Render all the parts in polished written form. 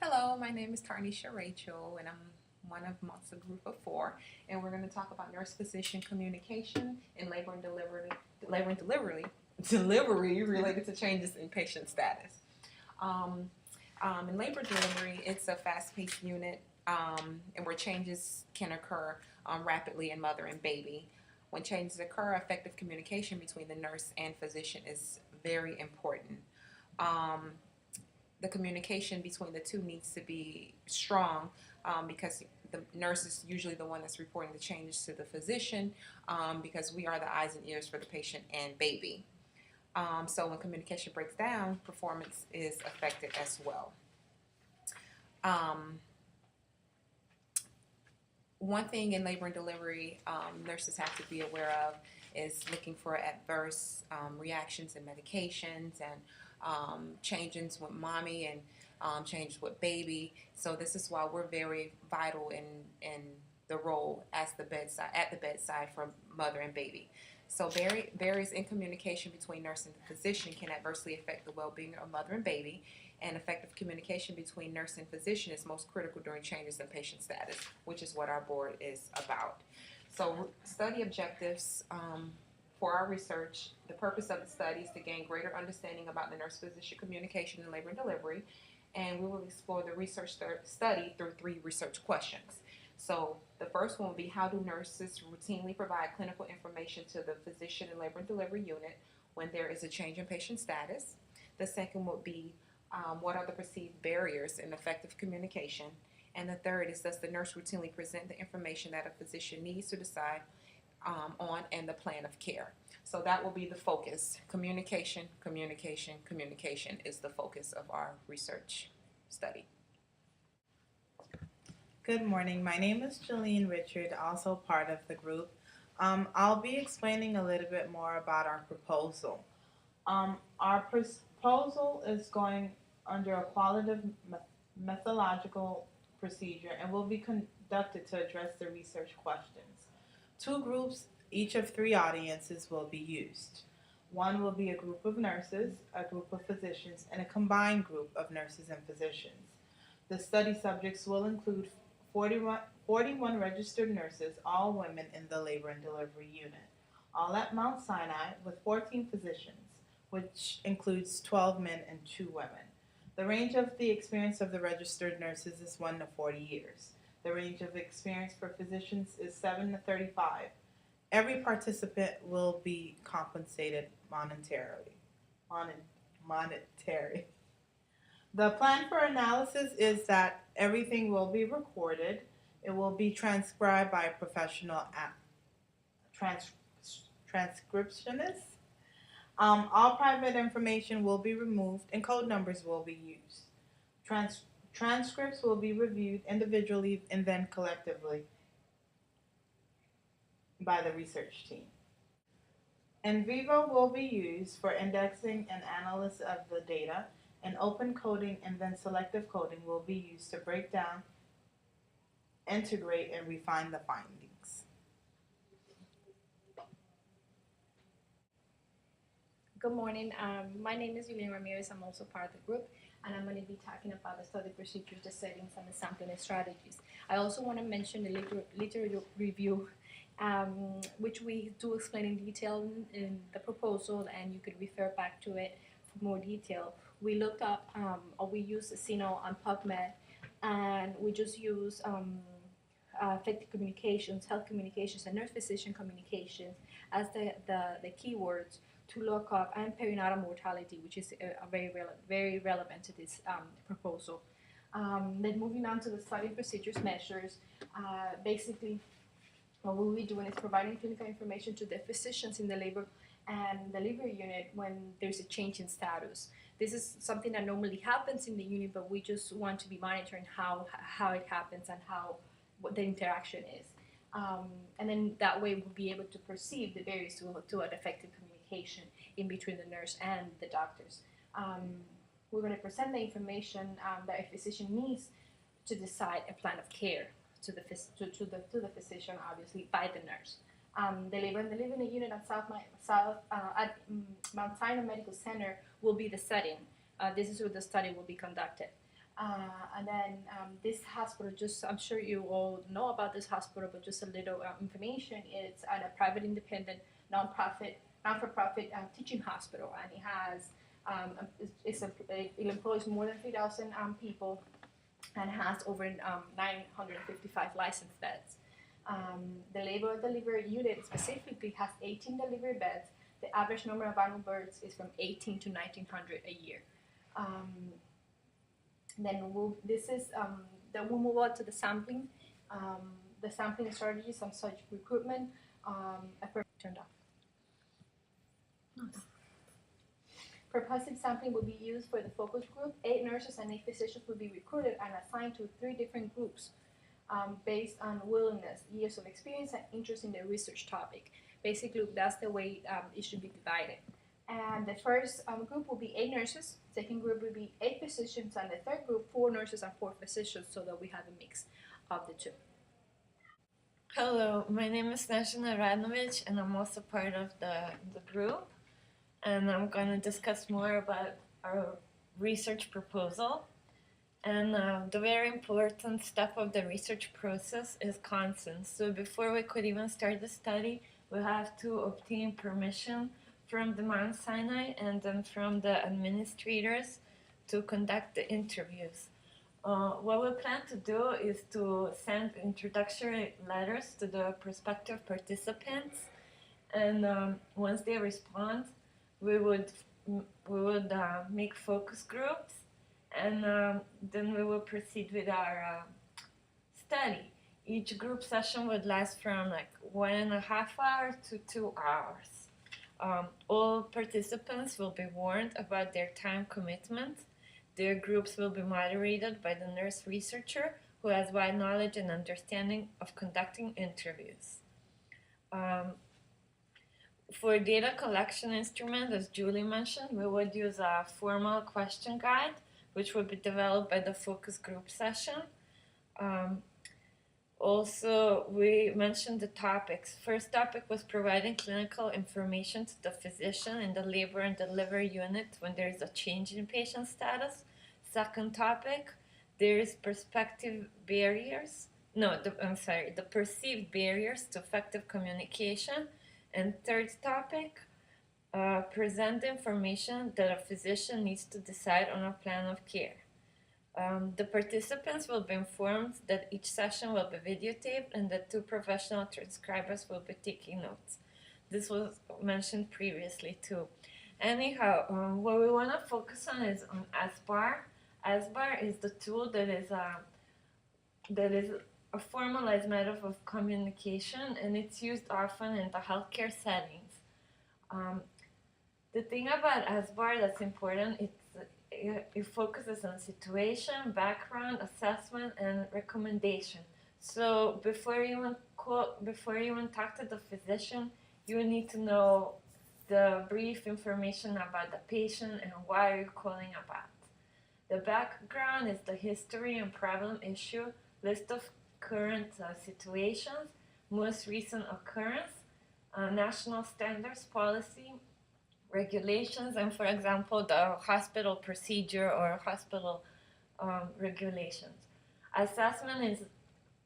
Hello, my name is Tarnisha Rachel, and I'm one amongst a group of four, and we're going to talk about nurse-physician communication in delivery related to changes in patient status. Um, in labor delivery, it's a fast-paced unit, and where changes can occur rapidly in mother and baby. When changes occur, effective communication between the nurse and physician is very important. Um, the communication between the two needs to be strong because the nurse is usually the one that's reporting the changes to the physician because we are the eyes and ears for the patient and baby. So when communication breaks down, performance is affected as well. Um, One thing in labor and delivery nurses have to be aware of is looking for adverse reactions and medications and changes with mommy and changes with baby. So this is why we're very vital in the role as the bedside for mother and baby. So barriers in communication between nurse and physician can adversely affect the well-being of mother and baby, and effective communication between nurse and physician is most critical during changes in patient status, which is what our board is about. So study objectives for our research. The purpose of the study is to gain greater understanding about the nurse-physician communication in labor and delivery, and we will explore the research study through 3 research questions. So the first one will be, how do nurses routinely provide clinical information to the physician and labor and delivery unit when there is a change in patient status? The second would be, what are the perceived barriers in effective communication? And the third is, does the nurse routinely present the information that a physician needs to decide on and the plan of care? So that will be the focus. Communication, communication, communication is the focus of our research study. Good morning. My name is Jolene Richard, also part of the group. I'll be explaining a little bit more about our proposal. Our proposal is going under a qualitative methodological procedure and will be conducted to address the research questions. 2 groups, each of 3 audiences will be used. One will be a group of nurses, a group of physicians, and a combined group of nurses and physicians. The study subjects will include 41 registered nurses, all women in the labor and delivery unit, all at Mount Sinai, with 14 physicians, which includes 12 men and 2 women. The range of the experience of the registered nurses is 1 to 40 years. The range of experience for physicians is 7 to 35. Every participant will be compensated monetarily. Monetary. The plan for analysis is that everything will be recorded. It will be transcribed by a professional transcriptionist. All private information will be removed and code numbers will be used. Transcripts will be reviewed individually and then collectively by the research team. NVivo will be used for indexing and analysis of the data, and open coding and then selective coding will be used to break down, integrate, and refine the findings. Good morning. My name is Julian Ramirez. I'm also part of the group, and I'm going to be talking about the study procedures, the settings, and the sampling strategies. I also want to mention the literature review, which we do explain in detail in the proposal, and you could refer back to it for more detail. We looked up, or we used Sino on PubMed, and we just use effective communications, health communications, and nurse-physician communications as the keywords to look up, and perinatal mortality, which is very relevant to this proposal. Then moving on to the study procedures measures, basically what we'll be doing is providing clinical information to the physicians in the labor and delivery unit when there's a change in status. This is something that normally happens in the unit, but we just want to be monitoring how it happens and what the interaction is. And then that way we'll be able to perceive the barriers to an effective communication in between the nurse and the doctors. We're going to present the information that a physician needs to decide a plan of care to the physician, obviously, by the nurse. The labor and delivery unit at Mount Sinai Medical Center will be the setting. This is where the study will be conducted. And then this hospital, just I'm sure you all know about this hospital, but just a little information. It's a private, independent, non-for-profit teaching hospital, and it has it employs more than 3,000 people, and has over 955 licensed beds. The labor delivery unit specifically has 18 delivery beds. The average number of annual births is from 18 to 1,900 a year. Then we'll move on to the sampling. The sampling strategies on such recruitment. Turned off. Purposive sampling will be used for the focus group. 8 nurses and 8 physicians will be recruited and assigned to 3 different groups based on willingness, years of experience, and interest in the research topic. Basically, that's the way it should be divided. And the first group will be 8 nurses, second group will be 8 physicians, and the third group 4 nurses and 4 physicians, so that we have a mix of the two. Hello, my name is Snezhina Radnovich, and I'm also part of the group. And I'm going to discuss more about our research proposal. And the very important step of the research process is consent. So before we could even start the study, we have to obtain permission from the Mount Sinai and then from the administrators to conduct the interviews. What we plan to do is to send introductory letters to the prospective participants, and once they respond, we would make focus groups, and then we will proceed with our study. Each group session would last from like 1.5 hours to 2 hours. All participants will be warned about their time commitment. Their groups will be moderated by the nurse researcher who has wide knowledge and understanding of conducting interviews. For data collection instrument, as Julie mentioned, we would use a formal question guide, which would be developed by the focus group session. Also, we mentioned the topics. First topic was providing clinical information to the physician in the labor and delivery unit when there is a change in patient status. Second topic, there is perspective barriers. The perceived barriers to effective communication. And third topic, present the information that a physician needs to decide on a plan of care. The participants will be informed that each session will be videotaped and that 2 professional transcribers will be taking notes. This was mentioned previously too. Anyhow, what we want to focus on is on SBAR. SBAR is the tool that is a formalized method of communication, and it's used often in the healthcare settings. The thing about SBAR that's important, it focuses on situation, background, assessment, and recommendation. So before you even talk to the physician, you need to know the brief information about the patient and why you're calling about. The background is the history and problem issue, list of current situations, most recent occurrence, national standards, policy, regulations, and for example, the hospital procedure or hospital regulations. Assessment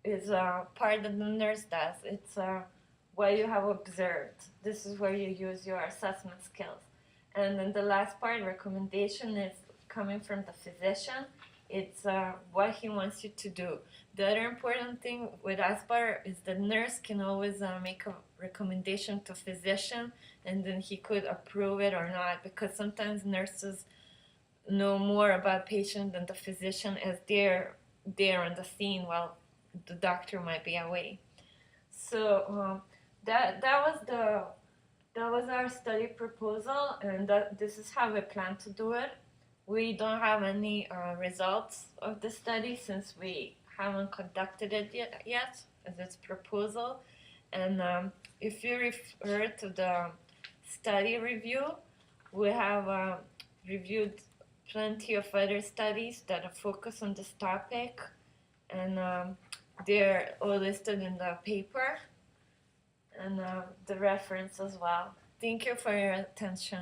is part that the nurse does. It's what you have observed. This is where you use your assessment skills. And then the last part, recommendation, is coming from the physician. It's what he wants you to do. The other important thing with SBAR is the nurse can always make a recommendation to physician, and then he could approve it or not, because sometimes nurses know more about patient than the physician, as they're there on the scene while the doctor might be away. So that was our study proposal, and this is how we plan to do it. We don't have any results of the study since we haven't conducted it yet as its proposal. And if you refer to the study review, we have reviewed plenty of other studies that focus on this topic, and they're all listed in the paper and the reference as well. Thank you for your attention.